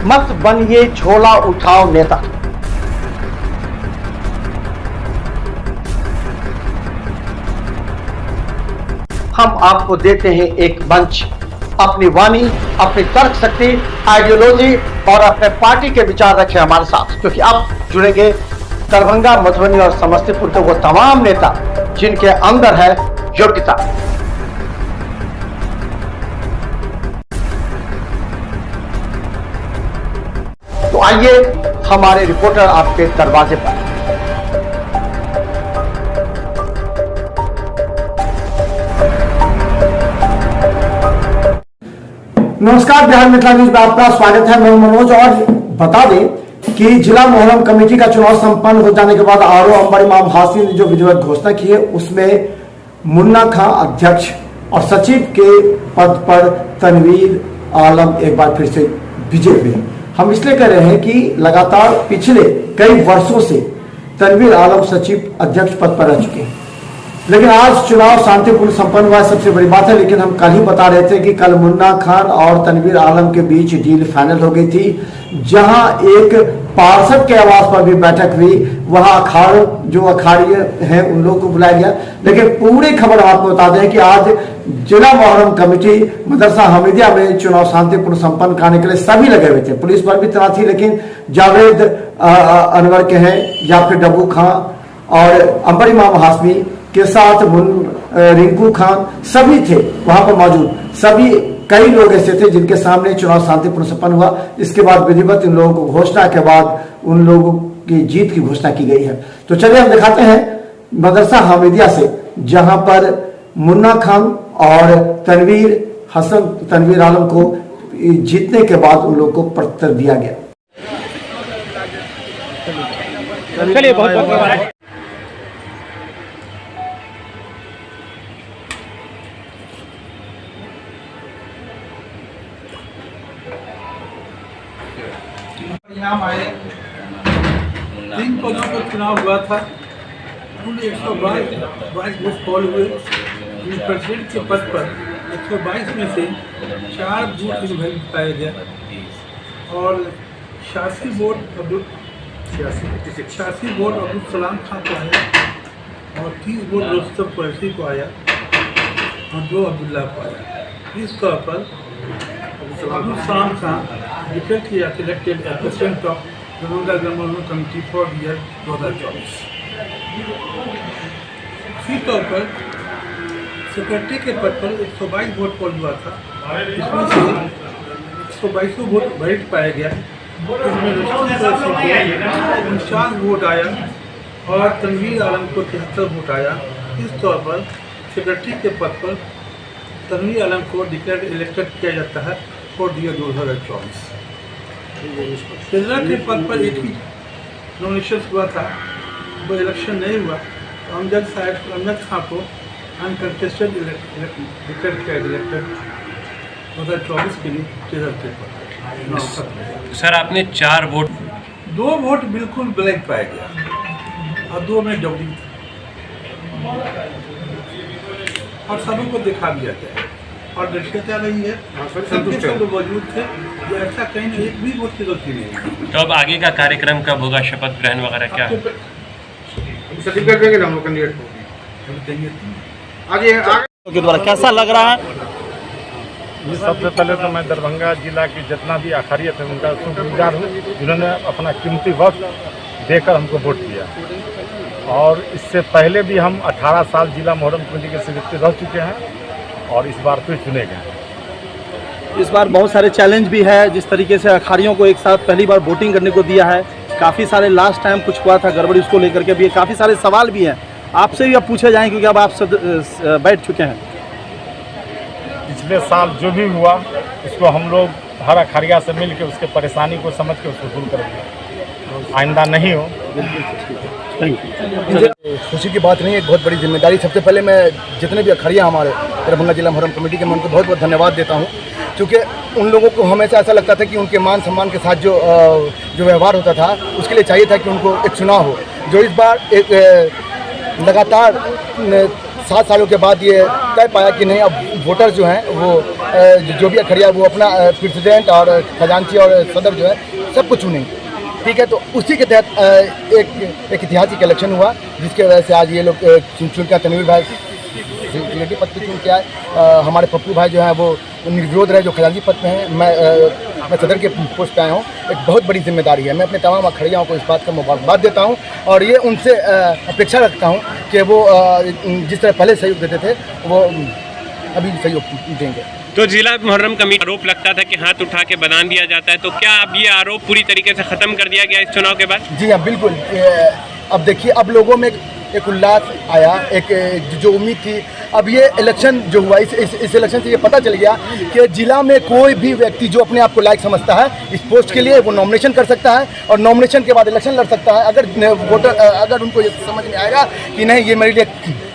मत बनिए झोला उठाओ नेता। हम आपको देते हैं एक मंच, अपनी वाणी, अपनी तर्क शक्ति, आइडियोलॉजी और अपने पार्टी के विचार रखें हमारे साथ, क्योंकि अब जुड़ेंगे दरभंगा, मधुबनी और समस्तीपुर के वो तमाम नेता जिनके अंदर है योग्यता। तो आइए हमारे रिपोर्टर आपके दरवाजे पर। नमस्कार, बिहार मिथिला न्यूज में आपका स्वागत है। मैं मनोज। और बता दें कि जिला मोहर्रम कमेटी का चुनाव संपन्न हो जाने के बाद आरओ अंबर इमाम हासिन ने जो विधिवत घोषणा की है, उसमें मुन्ना खां अध्यक्ष और सचिव के पद पर तनवीर आलम एक बार फिर से विजय हुए। हम इसलिए कह रहे हैं कि लगातार पिछले कई वर्षों से तनवीर आलम सचिव अध्यक्ष पद पर रह चुके हैं, लेकिन आज चुनाव शांतिपूर्ण संपन्न हुआ, सबसे बड़ी बात है। लेकिन हम कल ही बता रहे थे कि कल मुन्ना खान और तनवीर आलम के बीच डील फाइनल हो गई थी, जहां एक पार्षद के आवास पर भी बैठक हुई। वहां जो अखाड़िये हैं उन लोगों को बुलाया गया। लेकिन पूरी खबर आपको बता दें कि आज जिला मोहर्रम कमेटी मदरसा हमीदिया में चुनाव शांतिपूर्ण संपन्न कराने के लिए सभी लगे हुए थे। पुलिस पर भी तैनात थी, लेकिन जावेद अनवर के हैं या फिर डब्बू खां और अंबर इमाम हाशमी के साथ रिंकू खान सभी थे वहां पर मौजूद। सभी कई लोग ऐसे थे जिनके सामने चुनाव शांतिपूर्ण संपन्न हुआ। इसके बाद विधिवत इन लोगों को घोषणा के बाद उन लोगों की जीत की घोषणा की गई है। तो चलिए हम दिखाते हैं मदरसा हामिदिया से, जहां पर मुन्ना खान और तनवीर आलम को जीतने के बाद उन लोगों को पत्र दिया गया। चलिए बहुत परिणाम आए। 3 पदों पर चुनाव हुआ था। कुल 122 वोट पोल हुए। प्रेसिडेंट के पद पर 122 में से 4 वोट इनवैलिड पाया गया और 86 वोट अब्दुल सलाम खां को आया और 30 वोट रुस्तम कुरैशी को आया और 2 अब्दुल्ला को आया। इस तौर पर अब्दुल सलाम खां डिक्लेयर किया elected as president of Darbhanga जिला मोहर्रम कमेटी फॉर ईयर 2024। इसी तौर पर सेक्रेटरी के पद पर 122 वोट पोल हुआ था। इसमें से 122 वोट वैलिड पाया गया। इसमें रुस्तम कुरैशी को 49 वोट आया और तनवीर आलम को 73 वोट आया। इस तौर पर सेक्रेटरी के पद पर तनवीर आलम को डिक्लेयर इलेक्टेड किया जाता है फॉर ईयर 2024। ट्रेजरर के पद पर एक ही नॉमिनेशन हुआ था, वो इलेक्शन नहीं हुआ। तो अमजद खां को अनकंटेस्टेड डिक्लेयर किया इलेक्टेड 2024 के लिए ट्रेजरर के पद। सर आपने 4 वोट 2 वोट बिल्कुल ब्लैक पाया गया और 2 में डबली और सभी को दिखा दिया गया और दृश्यता रही है। सब मौजूद थे, जो ऐसा कहीं नहीं, एक भी वोट की गलती नहीं। तो अब आगे का कार्यक्रम कब होगा, शपथ ग्रहण वगैरह क्या? सर्टिफिकेट देंगे हम लोग कैंडिडेट को आगे के द्वारा कैसा लग रहा है? सबसे पहले तो मैं दरभंगा जिला की जितना भी अखाड़ियत है उनका शुक्रगुजार हूँ, जिन्होंने अपना कीमती वक्त देकर हमको वोट दिया। और इससे पहले भी हम 18 साल जिला मोहर्रम कमेटी के सदस्य रह चुके हैं और इस बार फिर चुने गए। इस बार बहुत सारे चैलेंज भी है, जिस तरीके से अखाड़ियों को एक साथ पहली बार वोटिंग करने को दिया है। काफ़ी सारे लास्ट टाइम कुछ हुआ था गड़बड़ी, उसको लेकर के भी काफ़ी सारे सवाल भी हैं। आपसे भी अब पूछे जाएँ क्योंकि अब आप बैठ चुके हैं। पिछले साल जो भी हुआ उसको हम लोग हर अखाड़िया से मिल के उसके परेशानी को समझ के उसको दूर करेंगे, आइंदा नहीं हो। खुशी की बात नहीं है, एक बहुत बड़ी जिम्मेदारी। सबसे पहले मैं जितने भी अखाड़िया हमारे दरभंगा जिला मोहर्रम कमेटी के, मैं उनको बहुत बहुत धन्यवाद देता हूँ, क्योंकि उन लोगों को हमेशा ऐसा लगता था कि उनके मान सम्मान के साथ जो व्यवहार होता था उसके लिए चाहिए था कि उनको एक चुनाव हो। जो इस बार एक लगातार 7 सालों के बाद ये तय पाया कि नहीं, अब वोटर जो हैं वो जो भी अखड़िया वो अपना प्रेसिडेंट और खजांची और सदर जो है सबको चुनेंगे। ठीक है, तो उसी के तहत एक ऐतिहासिक इलेक्शन हुआ, जिसके वजह से आज ये लोग चुन कर तनवीर भाई सेक्रेटरी पद पर चुन के आए। हमारे पप्पू भाई जो हैं वो निर्विरोध रहे, जो खजांची पद पे हैं। मैं सदर के पोस्ट पे आया हूँ। एक बहुत बड़ी जिम्मेदारी है। मैं अपने तमाम अखड़ियाओं को इस बात का मुबारकबाद देता हूँ और ये उनसे अपेक्षा रखता हूँ कि वो जिस तरह पहले सहयोग देते थे वो अभी सहयोग देंगे। तो जिला मुहर्रम कमेटी आरोप लगता था कि हाथ उठा के बयान दिया जाता है, तो क्या अब ये आरोप पूरी तरीके से खत्म कर दिया गया इस चुनाव के बाद? जी हाँ, बिल्कुल। अब देखिए, अब लोगों में एक उल्लास आया, एक जो उम्मीद थी। अब ये इलेक्शन जो हुआ, इस इलेक्शन से ये पता चल गया कि जिला में कोई भी व्यक्ति जो अपने आप को लायक समझता है इस पोस्ट के लिए, वो नॉमिनेशन कर सकता है और नॉमिनेशन के बाद इलेक्शन लड़ सकता है। अगर वोटर अगर उनको ये समझ में आएगा कि नहीं ये मेरे लिए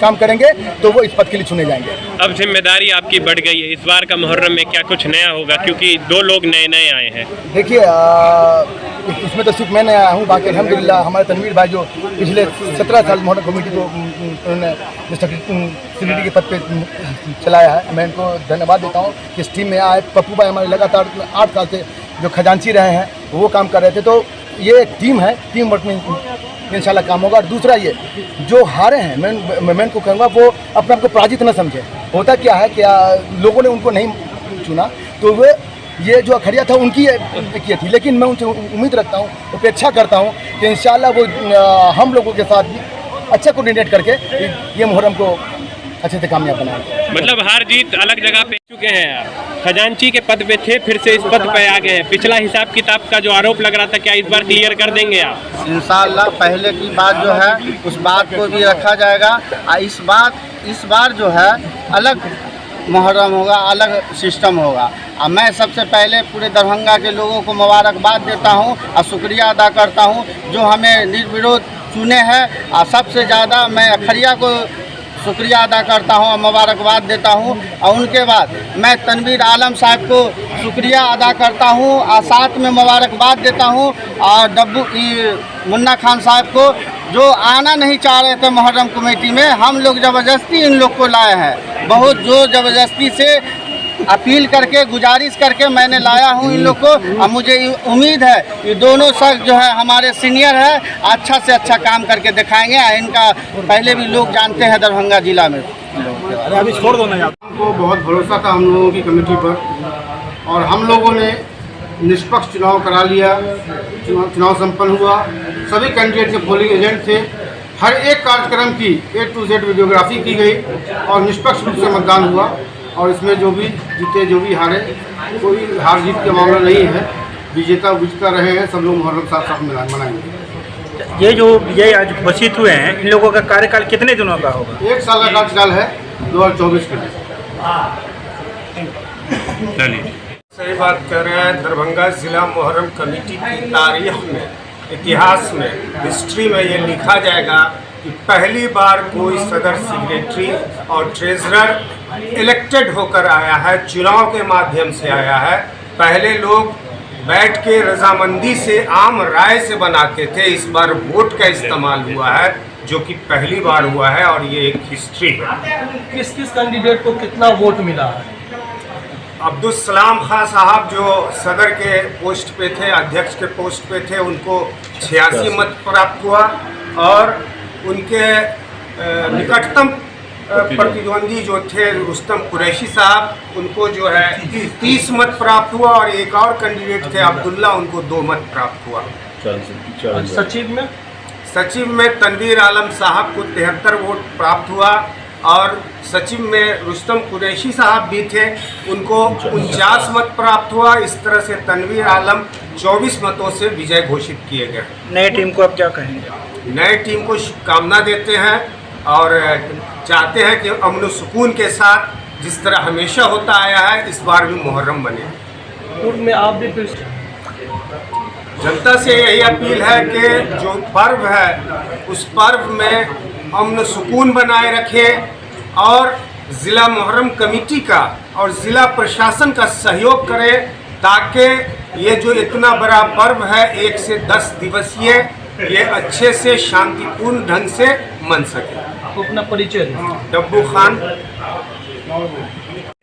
काम करेंगे, तो वो इस पद के लिए चुने जाएंगे। अब जिम्मेदारी आपकी बढ़ गई है। इस बार का मुहर्रम में क्या कुछ नया होगा, क्योंकि 2 लोग नए आए हैं? देखिए, इसमें तो सिर्फ मैं नया आया हूँ, बाकी अल्हम्दुलिल्लाह हमारे तनवीर भाई जो पिछले 17 साल मुहर्रम कमेटी को उन्होंने सेक्रेटरी के पद पे चलाया है, मैं इनको धन्यवाद देता हूँ कि इस टीम में आए। पप्पू भाई हमारे लगातार 8 साल से जो खजांची रहे हैं वो काम कर रहे थे। तो ये एक टीम है, टीम वर्क में इंशाल्लाह काम होगा। और दूसरा, ये जो हारे हैं, मैं उनको कहूँगा वो अपने आप को पराजित न समझे। होता क्या है कि लोगों ने उनको नहीं चुना, तो वे ये जो अखड़िया था उनकी की थी, लेकिन मैं उनसे उम्मीद रखता हूँ, अपेक्षा करता हूँ कि इंशाल्लाह वो हम लोगों के साथ भी अच्छा कोऑर्डिनेट करके ये मुहर्रम को अच्छे से कामयाब बनाएंगे। मतलब हार जीत अलग जगह पे चुके हैं आप। खजांची के पद पे थे, फिर से इस पद पे आ गए हैं। पिछला हिसाब किताब का जो आरोप लग रहा था, क्या इस बार क्लियर कर देंगे आप? इंशाअल्लाह पहले की बात जो है उस बात को भी रखा जाएगा। इस बार जो है अलग मुहर्रम होगा, अलग सिस्टम होगा। और मैं सबसे पहले पूरे दरभंगा के लोगों को मुबारकबाद देता हूं और शुक्रिया अदा करता हूं जो हमें निर्विरोध चुने हैं। और सबसे ज़्यादा मैं अखड़िया को शुक्रिया अदा करता हूं और मुबारकबाद देता हूं। और उनके बाद मैं तनवीर आलम साहब को शुक्रिया अदा करता हूं और साथ में मुबारकबाद देता हूं। और मुन्ना खान साहब को जो आना नहीं चाह रहे थे मुहर्रम कमेटी में, हम लोग ज़बरदस्ती इन लोग को लाए हैं। बहुत जोर ज़बरदस्ती से अपील करके, गुजारिश करके मैंने लाया हूं इन लोग को। और मुझे उम्मीद है कि दोनों शख्स जो है हमारे सीनियर है, अच्छा से अच्छा काम करके दिखाएंगे। इनका पहले भी लोग जानते हैं दरभंगा जिला में। अभी छोड़ दो ना। हमको बहुत भरोसा था हम लोगों की कमेटी पर और हम लोगों ने निष्पक्ष चुनाव करा लिया। चुनाव संपन्न हुआ। सभी कैंडिडेट के पोलिंग एजेंट थे। हर एक कार्यक्रम की A to Z वीडियोग्राफी की गई और निष्पक्ष रूप से मतदान हुआ। और इसमें जो भी जीते, जो भी हारे, कोई हार जीत का मामला नहीं है। विजेता रहे हैं। सब लोग मुहर्रम साथ मनाएंगे। ये आज घोषित हुए हैं, इन लोगों का कार्यकाल कितने दिनों का होगा? 1 साल का कार्यकाल है 2024 के लिए। चलिए, सही बात कह रहे हैं। दरभंगा जिला मुहर्रम कमेटी की तारीख में, इतिहास में, हिस्ट्री में ये लिखा जाएगा कि पहली बार कोई सदर सेक्रेटरी और ट्रेजरर इलेक्टेड होकर आया है, चुनाव के माध्यम से आया है। पहले लोग बैठ के रजामंदी से, आम राय से बनाते थे। इस बार वोट का इस्तेमाल हुआ है, जो कि पहली बार हुआ है और ये एक हिस्ट्री है। किस कैंडिडेट को कितना वोट मिला है? अब्दुल सलाम खान साहब जो सदर के पोस्ट पे थे, अध्यक्ष के पोस्ट पे थे, उनको 86 मत प्राप्त हुआ। और उनके निकटतम प्रतिद्वंदी जो थे रुस्तम कुरैशी साहब, उनको जो है 30 मत प्राप्त हुआ। और एक और कैंडिडेट थे अब्दुल्ला, उनको 2 मत प्राप्त हुआ। सचिव में तनवीर आलम साहब को 73 वोट प्राप्त हुआ। और सचिव में रुस्तम कुरैशी साहब भी थे, उनको 49 मत प्राप्त हुआ। इस तरह से तनवीर आलम 24 मतों से विजय घोषित किए गए। नए टीम को अब क्या कहेंगे? नए टीम को शुभकामना देते हैं और चाहते हैं कि अमन सुकून के साथ, जिस तरह हमेशा होता आया है, इस बार भी मुहर्रम बने। पूर्व में आप भी फिर जनता से यही अपील है कि जो पर्व है उस पर्व में अमन सुकून बनाए रखें और ज़िला मुहर्रम कमेटी का और ज़िला प्रशासन का सहयोग करें, ताकि ये जो इतना बड़ा पर्व है 1 से 10 दिवसीय, ये अच्छे से शांतिपूर्ण ढंग से मन सके। अपना परिचय। डब्बू खान।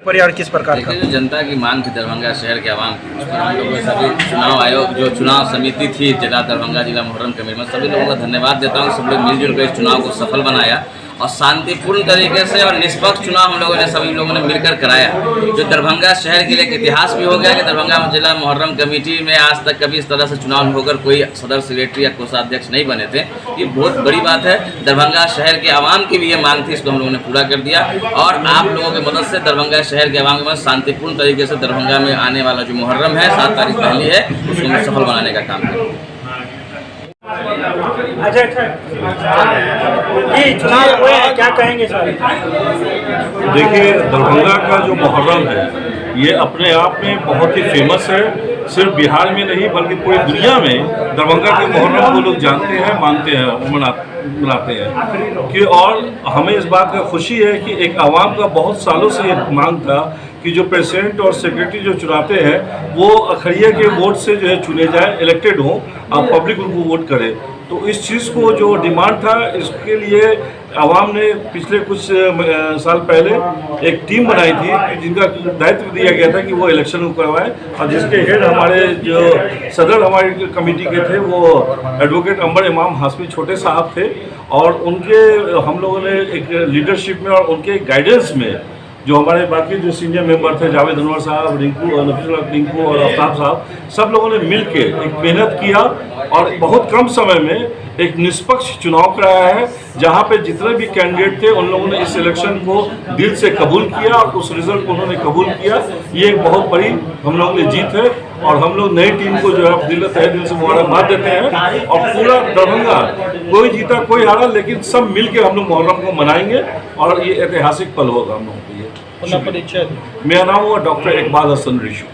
परिवार किस प्रकार का? देखिए, जो जनता की मांग थी दरभंगा शहर के आवाम की, उस पर हम लोगों ने सभी चुनाव आयोग जो चुनाव समिति थी जिला दरभंगा जिला मुहर्रम कमेटी में सभी लोगों का धन्यवाद देता हूँ। सब लोग मिलजुल कर इस चुनाव को सफल बनाया और शांतिपूर्ण तरीके से और निष्पक्ष चुनाव हम लोगों ने सभी लोगों ने मिलकर कराया, जो दरभंगा शहर के लिए एक इतिहास भी हो गया कि दरभंगा जिला मुहर्रम कमेटी में आज तक कभी इस तरह से चुनाव होकर कोई सदर सेक्रेटरी या कोषाध्यक्ष नहीं बने थे। ये बहुत बड़ी बात है। दरभंगा शहर के आवाम की भी ये मांग थी, इसको हम लोगों ने पूरा कर दिया और आप लोगों की मदद से दरभंगा शहर के आवाम के पास शांतिपूर्ण तरीके से दरभंगा में आने वाला जो मुहर्रम है 7 तारीख पहली है, उसको हम सफल बनाने का काम करें। अच्छा ये चुनाव हुए हैं, क्या कहेंगे सर? देखिए, दरभंगा का जो मुहर्रम है ये अपने आप में बहुत ही फेमस है। सिर्फ बिहार में नहीं बल्कि पूरी दुनिया में दरभंगा के मुहर्रम को लोग जानते हैं, मानते हैं, मनाते हैं कि और हमें इस बात का खुशी है कि एक आवाम का बहुत सालों से ये मांग था कि जो प्रेसिडेंट और सेक्रेटरी जो चुनाते हैं वो अखरिया के वोट से जो है चुने जाए, इलेक्टेड हों और पब्लिक उनको वोट करे। तो इस चीज़ को जो डिमांड था इसके लिए आवाम ने पिछले कुछ साल पहले एक टीम बनाई थी जिनका दायित्व दिया गया था कि वो इलेक्शन को करवाएं और जिसके हेड हमारे जो सदर हमारी कमेटी के थे वो एडवोकेट अंबर इमाम हाशमी छोटे साहब थे और उनके हम लोगों ने एक लीडरशिप में और उनके गाइडेंस में जो हमारे बाकी जो सीनियर मेंबर थे जावेद अनवर साहब, रिंकू और आफ्ताब साहब, सब लोगों ने मिलके एक मेहनत किया और बहुत कम समय में एक निष्पक्ष चुनाव कराया है जहां पे जितने भी कैंडिडेट थे उन लोगों ने इस इलेक्शन को दिल से कबूल किया और उस रिजल्ट को उन्होंने कबूल किया। ये एक बहुत बड़ी हम लोगों के लिए जीत है और हम लोग नई टीम को जो है दिल से मुबारकबाद देते हैं और पूरा दरभंगा कोई जीता कोई हारा लेकिन सब मिल के हम लोग मुहर्रम को मनाएंगे और ये ऐतिहासिक पल होगा हम लोगों के लिए। मेरा नाम हुआ डॉक्टर इकबाल हसन रिशु।